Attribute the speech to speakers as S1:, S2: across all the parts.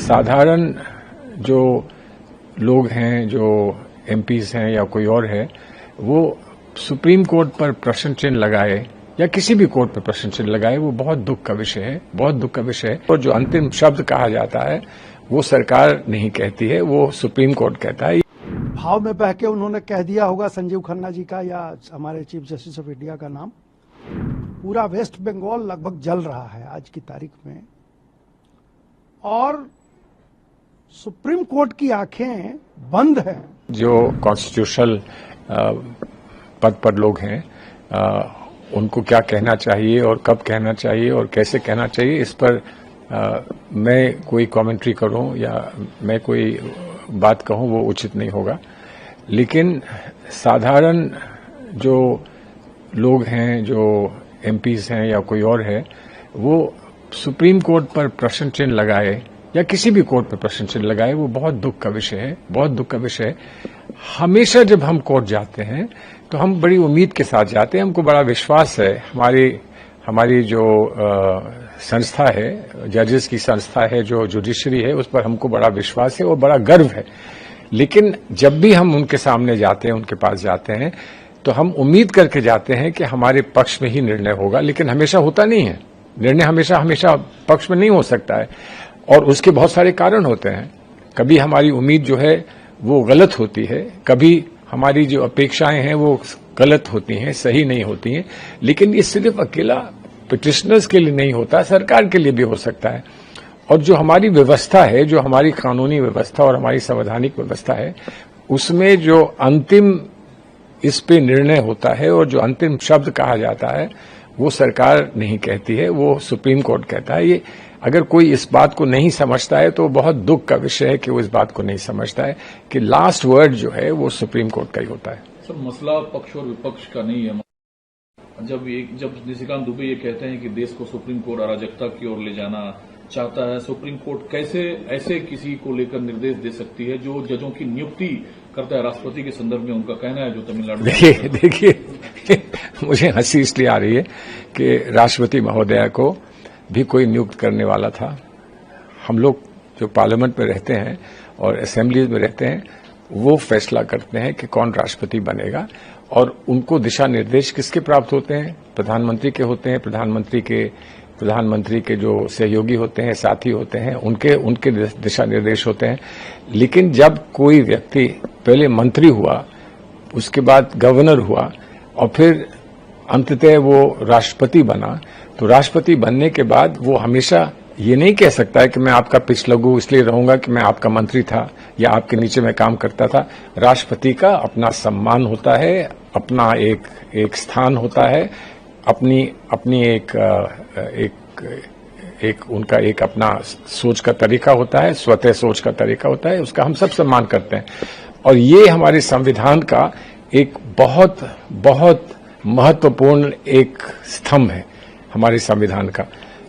S1: साधारण जो लोग हैं, जो एमपीज हैं या कोई और है, वो सुप्रीम कोर्ट पर प्रश्न चिन्ह लगाए या किसी भी कोर्ट पर प्रश्न चिन्ह लगाए, वो बहुत दुख का विषय है, बहुत दुख का विषय है। और जो अंतिम शब्द कहा जाता है वो सरकार नहीं कहती है, वो सुप्रीम कोर्ट कहता है।
S2: भाव में बह के उन्होंने कह दिया होगा संजीव खन्ना जी का या हमारे चीफ जस्टिस ऑफ इंडिया का नाम। पूरा वेस्ट बंगाल लगभग जल रहा है आज की तारीख में, और सुप्रीम कोर्ट की आंखें बंद हैं।
S1: जो कॉन्स्टिट्यूशनल पद पर लोग हैं, उनको क्या कहना चाहिए और कब कहना चाहिए और कैसे कहना चाहिए, इस पर मैं कोई कमेंट्री करूं या मैं कोई बात कहूं वो उचित नहीं होगा। लेकिन साधारण जो लोग हैं, जो एमपीज हैं या कोई और है, वो सुप्रीम कोर्ट पर प्रश्न चिन्ह लगाए या किसी भी कोर्ट पर प्रश्न चिन्ह लगाए, वो बहुत दुख का विषय है, बहुत दुख का विषय है। हमेशा जब हम कोर्ट जाते हैं तो हम बड़ी उम्मीद के साथ जाते हैं, हमको बड़ा विश्वास है, हमारी जो संस्था है, जजेस की संस्था है, जो जुडिशरी है, उस पर हमको बड़ा विश्वास है और बड़ा गर्व है। लेकिन जब भी हम उनके सामने जाते हैं, उनके पास जाते हैं, तो हम उम्मीद करके जाते हैं कि हमारे पक्ष में ही निर्णय होगा, लेकिन हमेशा होता नहीं है। निर्णय हमेशा पक्ष में नहीं हो सकता है, और उसके बहुत सारे कारण होते हैं। कभी हमारी उम्मीद जो है वो गलत होती है, कभी हमारी जो अपेक्षाएं हैं वो गलत होती हैं, सही नहीं होती हैं। लेकिन ये सिर्फ अकेला पिटिशनर्स के लिए नहीं होता, सरकार के लिए भी हो सकता है। और जो हमारी व्यवस्था है, जो हमारी कानूनी व्यवस्था और हमारी संवैधानिक व्यवस्था है, उसमें जो अंतिम इस पे निर्णय होता है और जो अंतिम शब्द कहा जाता है वो सरकार नहीं कहती है, वो सुप्रीम कोर्ट कहता है। ये अगर कोई इस बात को नहीं समझता है तो बहुत दुख का विषय है कि वो इस बात को नहीं समझता है कि लास्ट वर्ड जो है वो सुप्रीम कोर्ट का ही होता है।
S3: सर, मसला पक्ष और विपक्ष का नहीं है। जब निशिकांत दुबे ये कहते हैं कि देश को सुप्रीम कोर्ट अराजकता की ओर ले जाना चाहता है, सुप्रीम कोर्ट कैसे ऐसे किसी को लेकर निर्देश दे सकती है जो जजों की नियुक्ति करता है? राष्ट्रपति के संदर्भ में उनका कहना है, जो तमिलनाडु।
S1: देखिए मुझे हंसी इसलिए आ रही है कि राष्ट्रपति महोदया को भी कोई नियुक्त करने वाला था। हम लोग जो पार्लियामेंट में रहते हैं और असेंबलीज में रहते हैं, वो फैसला करते हैं कि कौन राष्ट्रपति बनेगा, और उनको दिशा निर्देश किसके प्राप्त होते हैं? प्रधानमंत्री के होते हैं। प्रधानमंत्री के जो सहयोगी होते हैं, साथी होते हैं, उनके दिशा निर्देश होते हैं। लेकिन जब कोई व्यक्ति पहले मंत्री हुआ, उसके बाद गवर्नर हुआ और फिर अंततः वो राष्ट्रपति बना, तो राष्ट्रपति बनने के बाद वो हमेशा ये नहीं कह सकता है कि मैं आपका पिछलग्गू इसलिए रहूंगा कि मैं आपका मंत्री था या आपके नीचे मैं काम करता था। राष्ट्रपति का अपना सम्मान होता है, अपना एक स्थान होता है, अपनी उनका एक अपना सोच का तरीका होता है, स्वतः सोच का तरीका होता है, उसका हम सब सम्मान करते हैं। और ये हमारे संविधान का एक बहुत बहुत महत्वपूर्ण एक स्तंभ है हमारे संविधान का।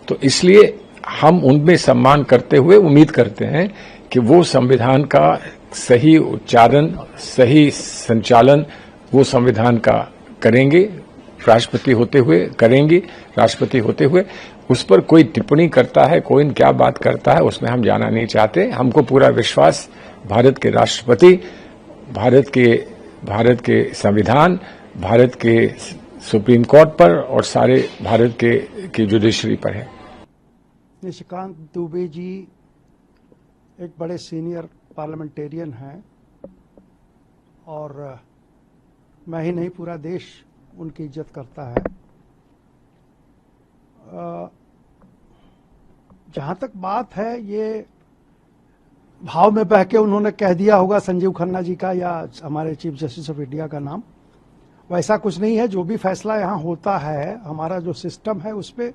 S1: तो इसलिए हम उनमें सम्मान करते हुए उम्मीद करते हैं कि वो संविधान का सही उच्चारण, सही संचालन वो संविधान का करेंगे, राष्ट्रपति होते हुए करेंगी। राष्ट्रपति होते हुए उस पर कोई टिप्पणी करता है, कोई क्या बात करता है, उसमें हम जाना नहीं चाहते। हमको पूरा विश्वास भारत के राष्ट्रपति, भारत के संविधान, भारत के सुप्रीम कोर्ट पर और सारे भारत के जुडिशरी पर है।
S2: निशिकांत दुबे जी एक बड़े सीनियर पार्लियामेंटेरियन हैं, और मैं ही नहीं पूरा देश उनकी इज्जत करता है। जहां तक बात है, ये भाव में बह के उन्होंने कह दिया होगा संजीव खन्ना जी का या हमारे चीफ जस्टिस ऑफ इंडिया का नाम। वैसा कुछ नहीं है। जो भी फैसला यहाँ होता है, हमारा जो सिस्टम है उस पर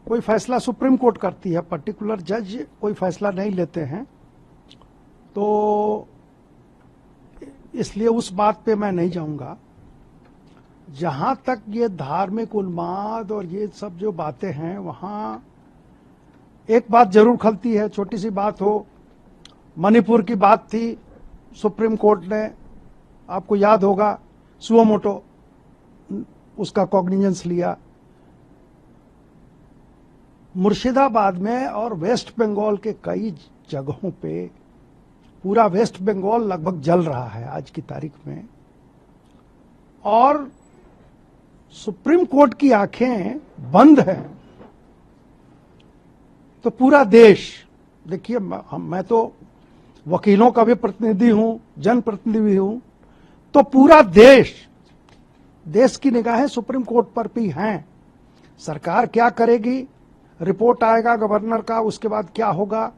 S2: कोई फैसला सुप्रीम कोर्ट करती है, पर्टिकुलर जज कोई फैसला नहीं लेते हैं। तो इसलिए उस बात पे मैं नहीं जाऊंगा। जहां तक ये धार्मिक उन्माद और ये सब जो बातें हैं, वहां एक बात जरूर खलती है। छोटी सी बात हो, मणिपुर की बात थी, सुप्रीम कोर्ट ने, आपको याद होगा, सुओ मोटो उसका कॉग्निजेंस लिया। मुर्शिदाबाद में और वेस्ट बंगाल के कई जगहों पे पूरा वेस्ट बंगाल लगभग जल रहा है आज की तारीख में, और सुप्रीम कोर्ट की आंखें बंद हैं, तो पूरा देश, देखिए मैं तो वकीलों का भी प्रतिनिधि हूं, जनप्रतिनिधि भी हूं, तो पूरा देश की निगाहें सुप्रीम कोर्ट पर भी हैं। सरकार क्या करेगी, रिपोर्ट आएगा गवर्नर का, उसके बाद क्या होगा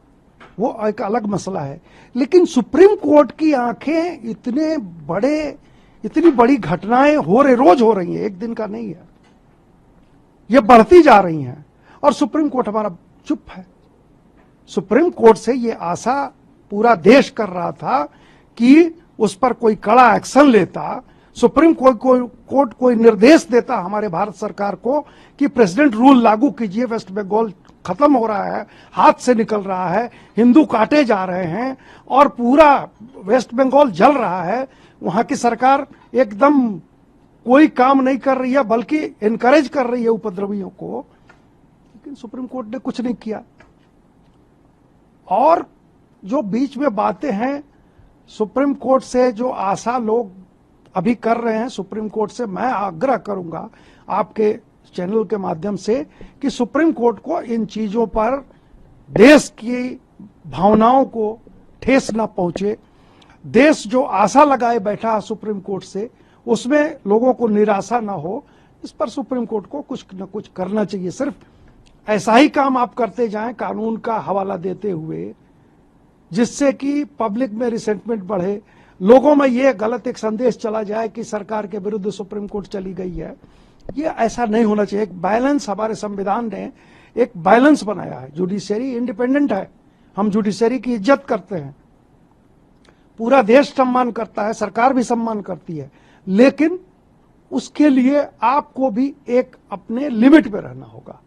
S2: वो एक अलग मसला है, लेकिन सुप्रीम कोर्ट की आंखें इतनी बड़ी घटनाएं रोज हो रही हैं, एक दिन का नहीं है, ये बढ़ती जा रही हैं, और सुप्रीम कोर्ट हमारा चुप है। सुप्रीम कोर्ट से ये आशा पूरा देश कर रहा था कि उस पर कोई कड़ा एक्शन लेता, सुप्रीम कोर्ट कोई निर्देश देता हमारे भारत सरकार को कि प्रेसिडेंट रूल लागू कीजिए, वेस्ट बंगाल खत्म हो रहा है, हाथ से निकल रहा है, हिंदू काटे जा रहे हैं और पूरा वेस्ट बंगाल जल रहा है। वहां की सरकार एकदम कोई काम नहीं कर रही है, बल्कि इनकरेज कर रही है उपद्रवियों को, लेकिन सुप्रीम कोर्ट ने कुछ नहीं किया। और जो बीच में बातें हैं, सुप्रीम कोर्ट से जो आशा लोग अभी कर रहे हैं, सुप्रीम कोर्ट से मैं आग्रह करूंगा आपके चैनल के माध्यम से कि सुप्रीम कोर्ट को इन चीजों पर देश की भावनाओं को ठेस न पहुंचे। देश जो आशा लगाए बैठा है सुप्रीम कोर्ट से, उसमें लोगों को निराशा न हो, इस पर सुप्रीम कोर्ट को कुछ न कुछ करना चाहिए। सिर्फ ऐसा ही काम आप करते जाएं कानून का हवाला देते हुए, जिससे कि पब्लिक में रिसेंटमेंट बढ़े, लोगों में ये गलत एक संदेश चला जाए कि सरकार के विरुद्ध सुप्रीम कोर्ट चली गई है। ये ऐसा नहीं होना चाहिए। एक बैलेंस, हमारे संविधान ने एक बैलेंस बनाया है। जुडिशरी इंडिपेंडेंट है, हम जुडिशरी की इज्जत करते हैं, पूरा देश सम्मान करता है, सरकार भी सम्मान करती है, लेकिन उसके लिए आपको भी एक अपने लिमिट पे रहना होगा।